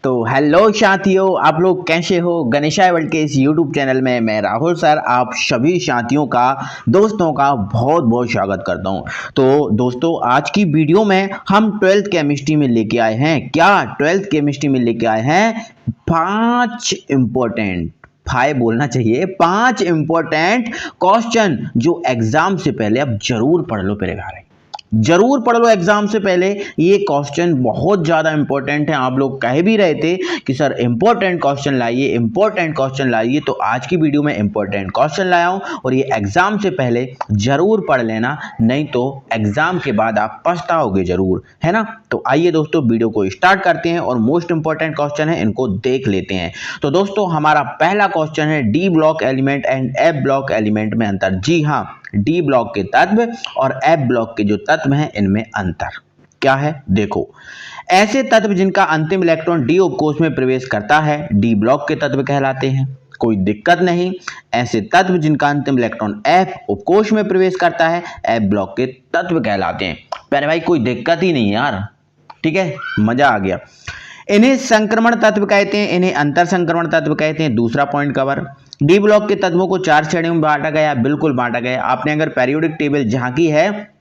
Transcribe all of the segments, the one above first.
तो हेलो साथियों, आप लोग कैसे हो। गणेशाय वर्ल्ड के इस यूट्यूब चैनल में मैं राहुल सर आप सभी साथियों का दोस्तों का बहुत बहुत स्वागत करता हूं। तो दोस्तों, आज की वीडियो में हम 12th केमिस्ट्री में लेके आए हैं। क्या 12th केमिस्ट्री में लेके आए हैं 5 इंपॉर्टेंट 5 बोलना चाहिए 5 इंपॉर्टेंट क्वेश्चन जो एग्जाम से पहले अब जरूर पढ़ लो मेरे भाई, जरूर पढ़ लो एग्जाम से पहले। ये क्वेश्चन बहुत ज्यादा इंपॉर्टेंट है। आप लोग कह भी रहे थे कि सर इंपॉर्टेंट क्वेश्चन लाइए, इंपॉर्टेंट क्वेश्चन लाइए, तो आज की वीडियो में इंपॉर्टेंट क्वेश्चन लाया हूं और ये एग्जाम से पहले जरूर पढ़ लेना, नहीं तो एग्जाम के बाद आप पछताओगे जरूर, है ना। तो आइए दोस्तों, वीडियो को स्टार्ट करते हैं और मोस्ट इंपॉर्टेंट क्वेश्चन है, इनको देख लेते हैं। तो दोस्तों, हमारा पहला क्वेश्चन है D block element and F block element में अंतर। जी हाँ, डी ब्लॉक के तत्व और एफ ब्लॉक के जो तत्व हैं इनमें अंतर क्या है। देखो, ऐसे तत्व जिनका अंतिम इलेक्ट्रॉन डी उपकोष में प्रवेश करता है डी ब्लॉक के तत्व कहलाते हैं। कोई दिक्कत नहीं। ऐसे तत्व जिनका अंतिम इलेक्ट्रॉन एफ उपकोष में प्रवेश करता है एफ ब्लॉक के तत्व कहलाते हैं। प्यारे भाई, कोई दिक्कत ही नहीं यार, ठीक है, मजा आ गया। इन्हें संक्रमण तत्व कहते हैं, इन्हें अंतर संक्रमण तत्व कहते हैं। दूसरा पॉइंट कवर। डी ब्लॉक के तत्वों को 4 श्रेणियों में बांटा गया, बिल्कुल बांटा गया। आपने अगर पेरियोडिक टेबल झांकी है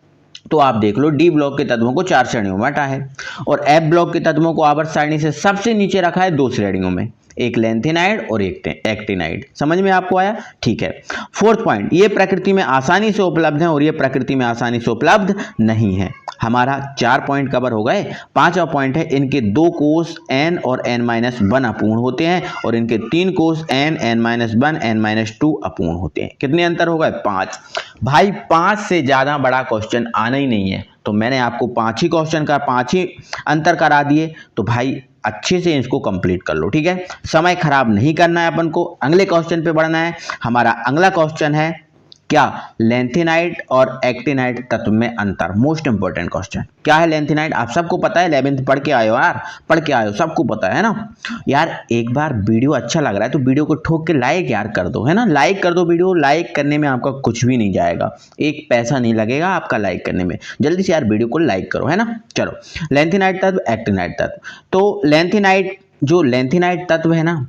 तो आप देख लो, डी ब्लॉक के तत्वों को 4 श्रेणियों में बांटा है और एफ ब्लॉक के तत्वों को आवर्त सारणी से सबसे नीचे रखा है 2 श्रेणियों में, एक लेंथेनाइड और एक एक्टिनाइड। समझ में आपको आया? ठीक है। फोर्थ पॉइंट, ये प्रकृति में आसानी से उपलब्ध है और ये प्रकृति में आसानी से उपलब्ध नहीं है। हमारा 4 पॉइंट कवर हो गए। 5वां पॉइंट है, इनके 2 कोष n और n-1 अपूर्ण होते हैं और इनके 3 कोष n, n-1, n-2 अपूर्ण होते हैं। कितने अंतर हो गए? 5। भाई 5 से ज्यादा बड़ा क्वेश्चन आना ही नहीं है, तो मैंने आपको 5 ही क्वेश्चन का 5 ही अंतर करा दिए। तो भाई अच्छे से इसको कंप्लीट कर लो, ठीक है। समय खराब नहीं करना है अपन को, अगले क्वेश्चन पे बढ़ना है। हमारा अगला क्वेश्चन है क्या लेंथेनाइड और एक्टिनाइड तत्व में अंतर। Most important question. क्या है लेंथेनाइड? आप सबको पता है, 11th पढ़ के आए हो यार, पढ़ के आए हो, सबको पता है ना यार। एक बार वीडियो अच्छा लग रहा है तो वीडियो को ठोक के लाइक यार कर दो, है ना। लाइक कर दो, वीडियो लाइक करने में आपका कुछ भी नहीं जाएगा, एक पैसा नहीं लगेगा आपका लाइक करने में। जल्दी से यार वीडियो को लाइक करो, है ना। चलो, लेंथेनाइड तत्व, एक्टिनाइड तत्व। तो लेंथेनाइड, जो लेंथेनाइड तत्व है ना,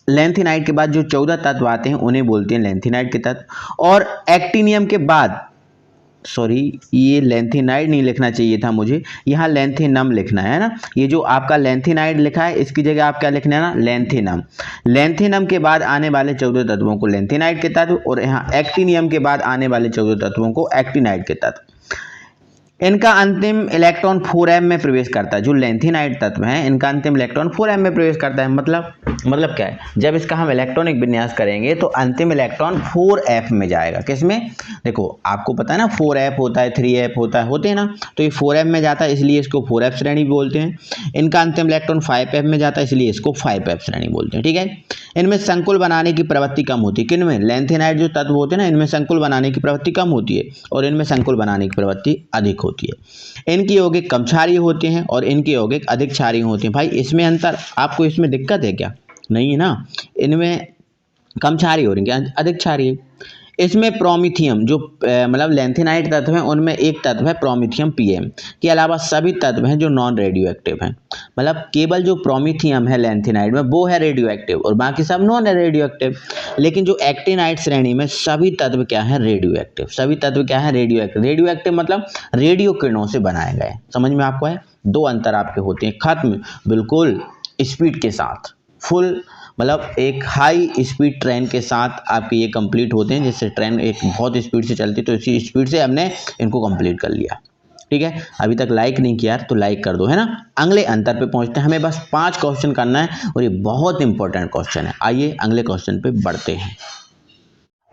लेंथेनाइड के बाद जो 14 तत्व आते हैं उन्हें बोलते हैं लेंथेनाइड के तत्व। और एक्टिनियम के बाद, सॉरी, ये लेंथेनाइड नहीं लिखना चाहिए था मुझे, यहाँ लेंथेनम लिखना है ना। ये जो आपका लेंथेनाइड लिखा है इसकी जगह आप क्या लिखना है ना, लेंथेनम। लेंथेनम के बाद आने वाले 14 तत्वों को लेंथेनाइड के तत्व और यहाँ एक्टिनियम के बाद आने वाले 14 तत्वों को एक्टिनाइड के तत्व। इनका अंतिम इलेक्ट्रॉन 4m में प्रवेश करता है। जो लेंथेनाइड तत्व हैं इनका अंतिम इलेक्ट्रॉन 4m में प्रवेश करता है। मतलब क्या है, जब इसका हम इलेक्ट्रॉनिक विन्यास करेंगे तो अंतिम इलेक्ट्रॉन 4f में जाएगा। किसमें? देखो, आपको पता है ना 4f होता है, 3f होता है, होते हैं ना। तो ये 4m में जाता है, इसलिए इसको 4f श्रेणी बोलते हैं। इनका अंतिम इलेक्ट्रॉन 5f में जाता है, इसलिए इसको 5f श्रेणी बोलते हैं, ठीक है। इनमें संकुल बनाने की प्रवृत्ति कम होती है। किनमें? लेंथेनाइड जो तत्व होते हैं ना, इनमें संकुल बनाने की प्रवृत्ति कम होती है और इनमें संकुल बनाने की प्रवृत्ति अधिक होती है। इनके यौगिक कम क्षारीय होते हैं और इनके यौगिक अधिक क्षारीय होते हैं। भाई इसमें अंतर, आपको इसमें दिक्कत है क्या? नहीं है ना। इनमें कम क्षारीय हो रही है, अधिक क्षारीय। इसमें प्रोमिथियम जो मतलब लेंथेनाइड तत्व हैं उनमें एक तत्व है प्रोमिथियम Pm के अलावा सभी तत्व हैं जो नॉन रेडियो एक्टिव हैं। मतलब केवल जो प्रोमिथियम है लेंथेनाइड में वो है रेडियो एक्टिव और बाकी सब नॉन रेडियो एक्टिव। लेकिन जो एक्टिनाइड श्रेणी में सभी तत्व क्या है? Radio active. सभी तत्व क्या है? Radio active. रेडियो एक्टिव मतलब रेडियो किरणों से बनाए गए। समझ में आपको है? 2 अंतर आपके होते हैं। खत्म, बिल्कुल स्पीड के साथ, फुल मतलब एक हाई स्पीड ट्रेन के साथ आपके ये कंप्लीट होते हैं। जैसे ट्रेन एक बहुत स्पीड से चलती है तो इसी स्पीड से हमने इनको कंप्लीट कर लिया, ठीक है। अभी तक लाइक नहीं किया तो लाइक कर दो, है ना। अगले अंतर पे पहुंचते हैं। हमें बस 5 क्वेश्चन करना है और ये बहुत इंपॉर्टेंट क्वेश्चन है। आइए अगले क्वेश्चन पे बढ़ते हैं।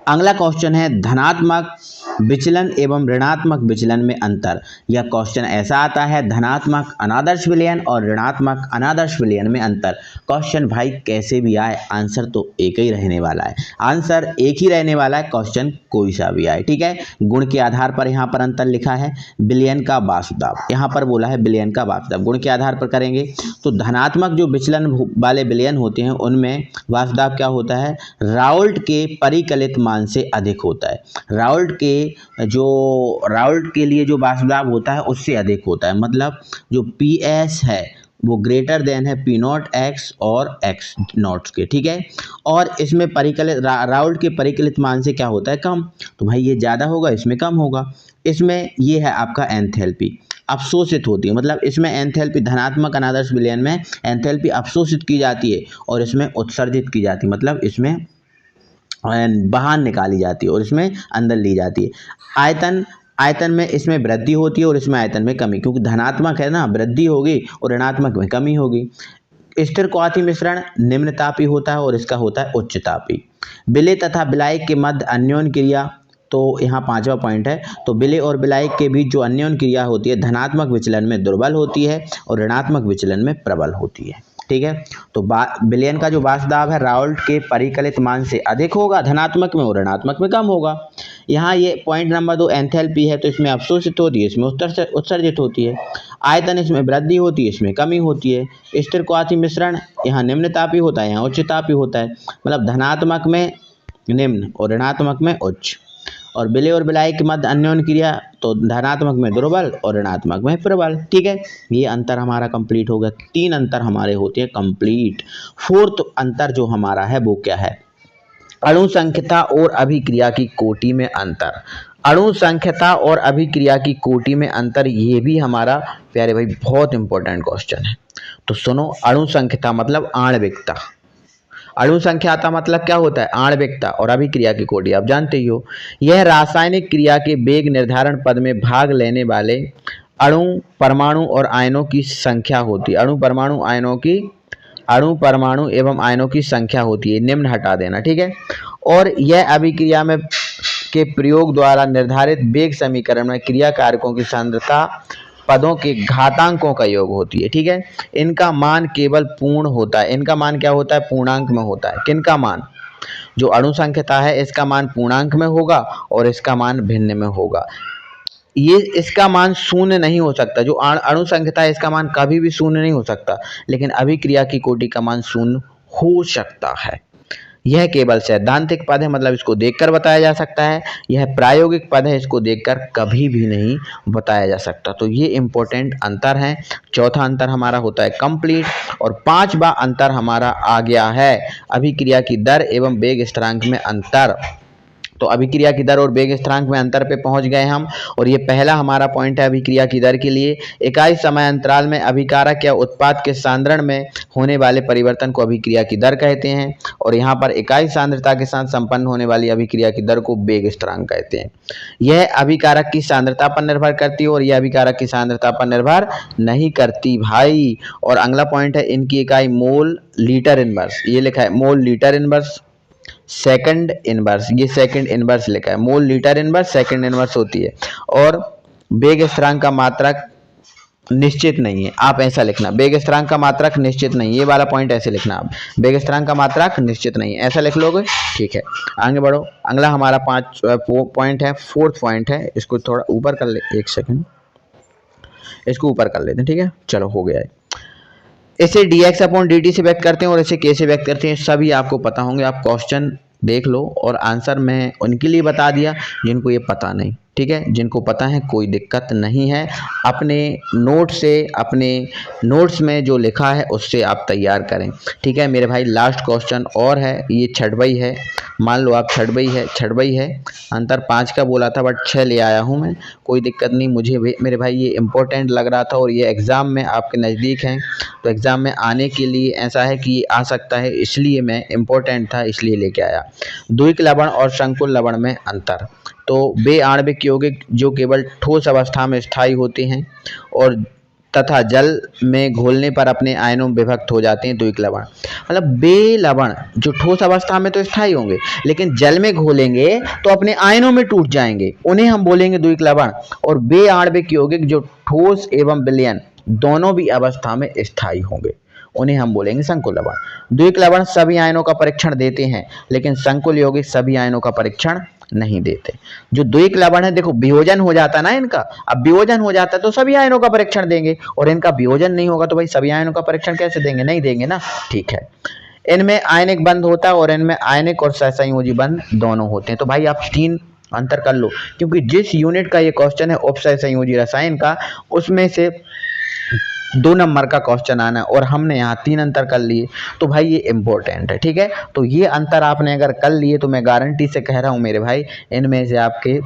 अगला क्वेश्चन है धनात्मक विचलन एवं ऋणात्मक विचलन में अंतर। यह क्वेश्चन ऐसा आता है, धनात्मक अनादर्श विलयन और ऋणात्मक अनादर्श विलयन में अंतर। क्वेश्चन भाई कैसे भी आए आंसर तो एक ही रहने वाला है, आंसर एक ही रहने वाला है, क्वेश्चन कोई सा भी आए, ठीक है। गुण के आधार पर यहाँ पर अंतर लिखा है, विलयन का वासुदाब, यहाँ पर बोला है विलयन का वासुदाब। गुण के आधार पर करेंगे तो धनात्मक जो विचलन वाले विलयन होते हैं उनमें वासुदाब क्या होता है? राउल्ट के परिकलित मान से अधिक होता है। राउल्ट के लिए जो वासुदाब होता है उससे अधिक होता है। मतलब जो PS है वो ग्रेटर देन है पी नॉट एक्स और एक्स नॉट के, ठीक है। और इसमें परिकलित राउल्ट के परिकलित मान से क्या होता है, कम, तो भाई ये ज़्यादा होगा, इसमें कम होगा। इसमें ये है आपका एंथैल्पी, अवशोषित होती है, मतलब इसमें एंथैल्पी धनात्मक अनादर्श विलयन में एंथैल्पी अवशोषित की जाती है और इसमें उत्सर्जित की जाती है, मतलब इसमें बाहर निकाली जाती है और इसमें अंदर ली जाती है। आयतन में इसमें वृद्धि होती है और इसमें आयतन में कमी, क्योंकि धनात्मक है ना, वृद्धि होगी और ऋणात्मक में कमी होगी। स्थिर क्वाथी मिश्रण निम्न तापी होता है और इसका होता है उच्च तापी। विलय तथा विलायक के मध्य अन्योन्य क्रिया, तो यहाँ 5वां पॉइंट है, तो विलय और विलायक के बीच जो अन्योन्य क्रिया होती है धनात्मक विचलन में दुर्बल होती है और ऋणात्मक विचलन में प्रबल होती है, ठीक है। तो विलयन का जो वाष्प दाब है राउल्ट के परिकलित मान से अधिक होगा धनात्मक में और ऋणात्मक में कम होगा। यहाँ ये पॉइंट नंबर 2 एंथैल्पी है, तो इसमें अवशोषित होती है, इसमें उत्सर्जित होती है। आयतन इसमें वृद्धि होती है, इसमें कमी होती है। स्थिर क्वाथी मिश्रण यहाँ निम्न तापी होता है, यहाँ उच्च तापी होता है, मतलब धनात्मक में निम्न और ऋणात्मक में उच्च। और विलय और विलायक के मध्य अन्योन्य क्रिया, तो धनात्मक में दुर्बल और ऋणात्मक में प्रबल, ठीक है। ये अंतर हमारा कंप्लीट हो गया, 3 अंतर हमारे होते हैं कंप्लीट। 4th अंतर जो हमारा है वो क्या है, अणु संख्यता और अभिक्रिया की कोटि में अंतर। अणु संख्यता और अभिक्रिया की कोटि में अंतर, ये भी हमारा प्यारे भाई बहुत इंपॉर्टेंट क्वेश्चन है। तो सुनो, अणु संख्यता मतलब आणविकता, अणु संख्याता मतलब क्या होता है, आणविकता, और अभिक्रिया की कोटि आप जानते ही हो। यह रासायनिक क्रिया के वेग निर्धारण पद में भाग लेने वाले अणु परमाणु और आयनों की संख्या होती है। अणु परमाणु एवं आयनों की संख्या होती है, निम्न हटा देना, ठीक है। और यह अभिक्रिया में के प्रयोग द्वारा निर्धारित वेग समीकरण में क्रिया कारकों की सांद्रता पदों के घातांकों का योग होती है, ठीक है। इनका मान केवल पूर्ण होता है, इनका मान क्या होता है, पूर्णांक में होता है। किनका मान, जो अणु संख्यता है इसका मान पूर्णांक में होगा और इसका मान भिन्न में होगा। ये इसका मान शून्य नहीं हो सकता, जो अणु संख्यता है इसका मान कभी भी शून्य नहीं हो सकता, लेकिन अभिक्रिया की कोटि का मान शून्य हो सकता है। यह केवल सैद्धांतिक पद है, मतलब इसको देखकर बताया जा सकता है। यह प्रायोगिक पद है, इसको देखकर कभी भी नहीं बताया जा सकता। तो ये इंपॉर्टेंट अंतर है। 4था अंतर हमारा होता है कंप्लीट, और 5वां अंतर हमारा आ गया है अभिक्रिया की दर एवं वेग स्थिरांक में अंतर। तो अभिक्रिया की दर और वेग स्थिरांक में अंतर पे पहुंच गए हम, और ये पहला हमारा पॉइंट है अभिक्रिया की दर के लिए। इकाई समय अंतराल में अभिकारक या उत्पाद के सांद्रण में होने वाले परिवर्तन को अभिक्रिया की दर कहते हैं, और यहाँ पर इकाई सांद्रता के साथ संपन्न होने वाली अभिक्रिया की दर को वेग स्थिरांक कहते हैं। यह अभिकारक की सांद्रता पर निर्भर करती है और यह अभिकारक की सांद्रता पर निर्भर नहीं करती भाई। और अगला पॉइंट है इनकी इकाई मोल लीटर इनवर्स, ये लिखा है mole litre inverse second inverse, ये सेकंड इनवर्स लिखा है, mole litre inverse second inverse होती है। और वेग स्थिरांक का मात्रक निश्चित नहीं है, आप ऐसा लिखना, वेग स्थिरांक का मात्रक निश्चित नहीं, ये वाला पॉइंट ऐसे लिखना आप, वेग स्थिरांक का मात्रक निश्चित नहीं, ऐसा लिख लोगे, ठीक है। आगे बढ़ो, अगला हमारा 5 पॉइंट है, 4th पॉइंट है, इसको थोड़ा ऊपर कर ले, 1 सेकंड, इसको ऊपर कर लेते हैं, ठीक है, चलो हो गया है। इसे dx/dt से व्यक्त करते हैं और इसे k से व्यक्त करते हैं, सभी आपको पता होंगे। आप क्वेश्चन देख लो और आंसर मैं उनके लिए बता दिया जिनको ये पता नहीं, ठीक है। जिनको पता है कोई दिक्कत नहीं है, अपने नोट्स में जो लिखा है उससे आप तैयार करें, ठीक है मेरे भाई। लास्ट क्वेश्चन और है, ये छठवाई है, मान लो आप छठवाई है, अंतर 5 का बोला था बट 6 ले आया हूँ मैं, कोई दिक्कत नहीं। मुझे मेरे भाई ये इंपॉर्टेंट लग रहा था और ये एग्ज़ाम में आपके नज़दीक हैं, तो एग्ज़ाम में आने के लिए ऐसा है कि ये आ सकता है, इसलिए मैं इम्पोर्टेंट था इसलिए लेके आया। द्विक लवण और संकुल लवण में अंतर, तो वे आणविक यौगिक जो केवल ठोस अवस्था में स्थायी होते हैं और तथा जल में घोलने पर अपने आयनों में विभक्त हो जाते हैं, द्विक लवण। मतलब वे लवण जो ठोस अवस्था में तो स्थायी होंगे लेकिन जल में घोलेंगे तो अपने आयनों में टूट जाएंगे, उन्हें हम बोलेंगे द्विक लवण। और वे आणविक यौगिक जो ठोस एवं विलयन दोनों भी अवस्था में स्थायी होंगे, उन्हें हम बोलेंगे संकुल लवण। द्विक लवण सभी आयनों का परीक्षण देते हैं लेकिन संकुल यौगिक सभी आयनों का परीक्षण नहीं देते। जो द्विक लवण है, देखो वियोजन हो जाता ना इनका, अब वियोजन हो जाता तो सभी आयनों का परीक्षण देंगे, और इनका वियोजन नहीं होगा तो भाई सभी आयनों का परीक्षण कैसे देंगे, नहीं देंगे ना, ठीक है। इनमें आयनिक बंध होता है और इनमें आयनिक और सहसंयोजी बंध दोनों होते हैं। तो भाई आप 3 अंतर कर लो, क्योंकि जिस यूनिट का ये क्वेश्चन है उपसहसंयोजी रसायन का, उसमें से 2 नंबर का क्वेश्चन आना और हमने यहाँ 3 अंतर कर लिए, तो भाई ये इम्पोर्टेंट है, ठीक है। तो ये अंतर आपने अगर कर लिए तो मैं गारंटी से कह रहा हूँ मेरे भाई, इनमें से आपके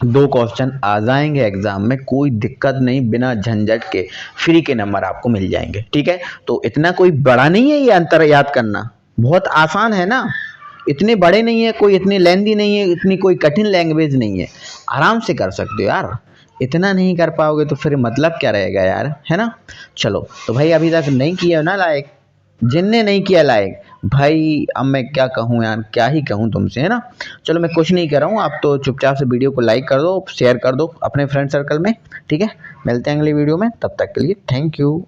2 क्वेश्चन आ जाएंगे एग्जाम में, कोई दिक्कत नहीं, बिना झंझट के फ्री के नंबर आपको मिल जाएंगे, ठीक है। तो इतना कोई बड़ा नहीं है ये अंतर याद करना, बहुत आसान है ना, इतने बड़े नहीं है, कोई इतनी लेंदी नहीं है, इतनी कोई कठिन लैंग्वेज नहीं है, आराम से कर सकते हो यार। इतना नहीं कर पाओगे तो फिर मतलब क्या रहेगा यार, है ना। चलो तो भाई अभी तक नहीं किया ना लाइक, जिनने नहीं किया लाइक, भाई अब मैं क्या कहूँ यार, क्या ही कहूँ तुमसे, है ना। चलो मैं कुछ नहीं कर रहा हूँ, आप तो चुपचाप से वीडियो को लाइक कर दो, शेयर कर दो अपने फ्रेंड सर्कल में, ठीक है। मिलते हैं अगली वीडियो में, तब तक के लिए थैंक यू।